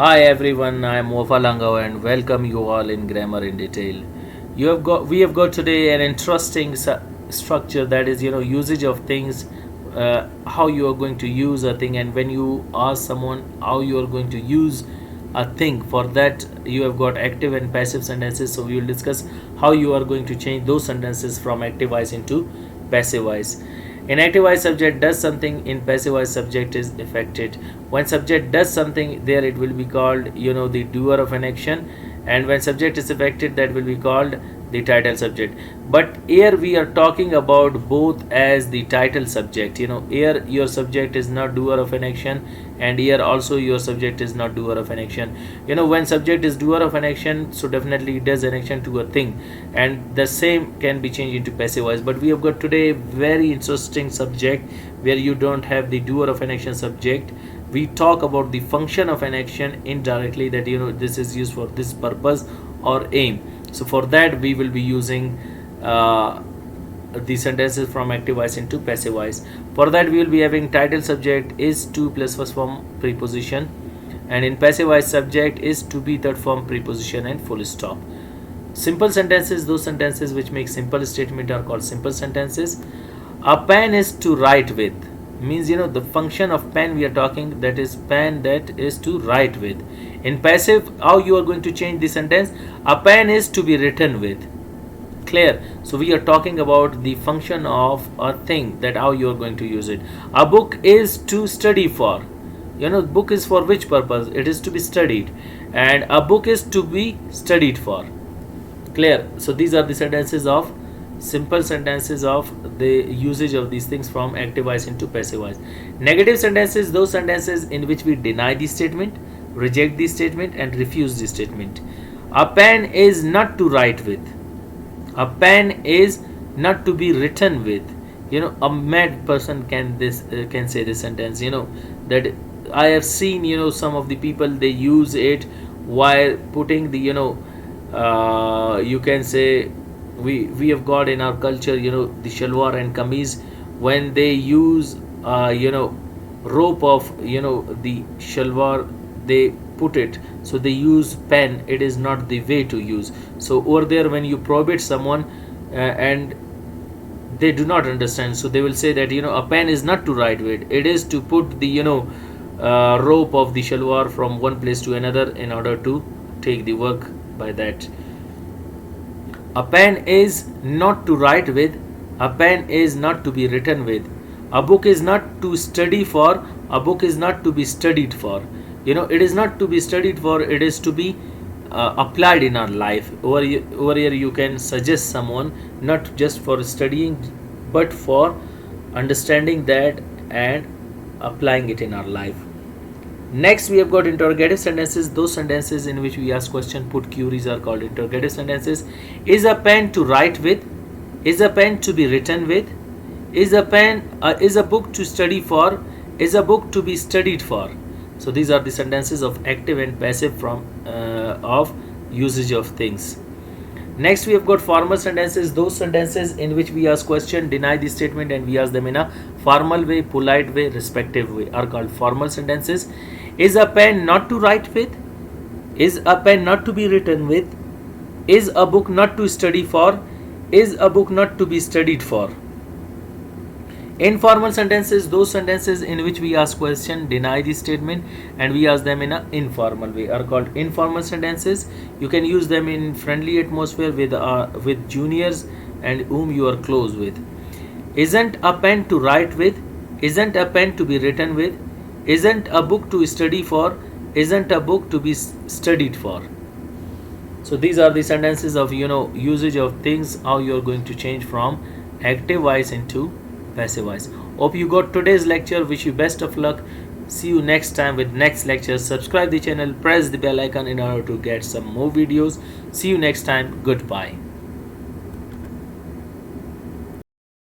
Hi everyone, I am Mofa Langao and welcome you all in Grammar in Detail. We have got today an interesting structure, that is usage of things, how you are going to use a thing, and when you ask someone how you are going to use a thing. For that you have got active and passive sentences, so we will discuss how you are going to change those sentences from active voice into passive voice. In active voice, subject does something. In passive voice, subject is affected. When subject does something, there it will be called the doer of an action, and when subject is affected, that will be called the title subject. But here we are talking about both as the title subject. Here your subject is not doer of an action, and here also your subject is not doer of an action. When subject is doer of an action, so definitely it does an action to a thing, and the same can be changed into passive voice. But we have got today very interesting subject where you don't have the doer of an action subject. We talk about the function of an action indirectly, that this is used for this purpose or aim. So for that we will be using the sentences from active voice into passive voice. For that we will be having title subject is to plus first form preposition, and in passive voice subject is to be third form preposition and full stop. Simple sentences, those sentences which make simple statement are called simple sentences. A pen is to write with, means the function of pen we are talking, that is pen that is to write with. In passive, how you are going to change the sentence? A pen is to be written with. Clear? So we are talking about the function of a thing, that how you are going to use it. A book is to study for. Book is for which purpose? It is to be studied, and a book is to be studied for. Clear? So these are the sentences of simple sentences of the usage of these things from active voice into passive voice. Negative sentences, those sentences in which we deny the statement, reject the statement, and refuse the statement. A pen is not to write with. A pen is not to be written with. A mad person can say this sentence. That I have seen. Some of the people, they use it while putting the you can say, we have got in our culture the shalwar and kameez. When they use rope of the shalwar, they put it, so they use pen. It is not the way to use. So over there, when you prohibit someone and they do not understand, so they will say that a pen is not to write with, it is to put the rope of the shalwar from one place to another in order to take the work by that. A pen is not to write with. A pen is not to be written with. A book is not to study for. A book is not to be studied for. It is not to be studied for, it is to be applied in our life. Over here you can suggest someone not just for studying, but for understanding that and applying it in our life. Next we have got interrogative sentences, those sentences in which we ask question, put queries, are called interrogative sentences. Is a pen to write with? Is a pen to be written with? Is a book to study for? Is a book to be studied for? So these are the sentences of active and passive from of usage of things. Next we have got formal sentences, those sentences in which we ask question, deny the statement, and we ask them in a formal way, polite way, respectful way, are called formal sentences. Is a pen not to write with? Is a pen not to be written with? Is a book not to study for? Is a book not to be studied for? Informal sentences, those sentences in which we ask question, deny the statement, and we ask them in an informal way, are called informal sentences. You can use them in friendly atmosphere with juniors and whom you are close with. Isn't a pen to write with? Isn't a pen to be written with? Isn't a book to study for? Isn't a book to be studied for? So these are the sentences of usage of things, how you are going to change from active voice into passive voice. Hope you got today's lecture. Wish you best of luck. See you next time with next lecture. Subscribe the channel, press the bell icon in order to get some more videos. See you next time. Goodbye.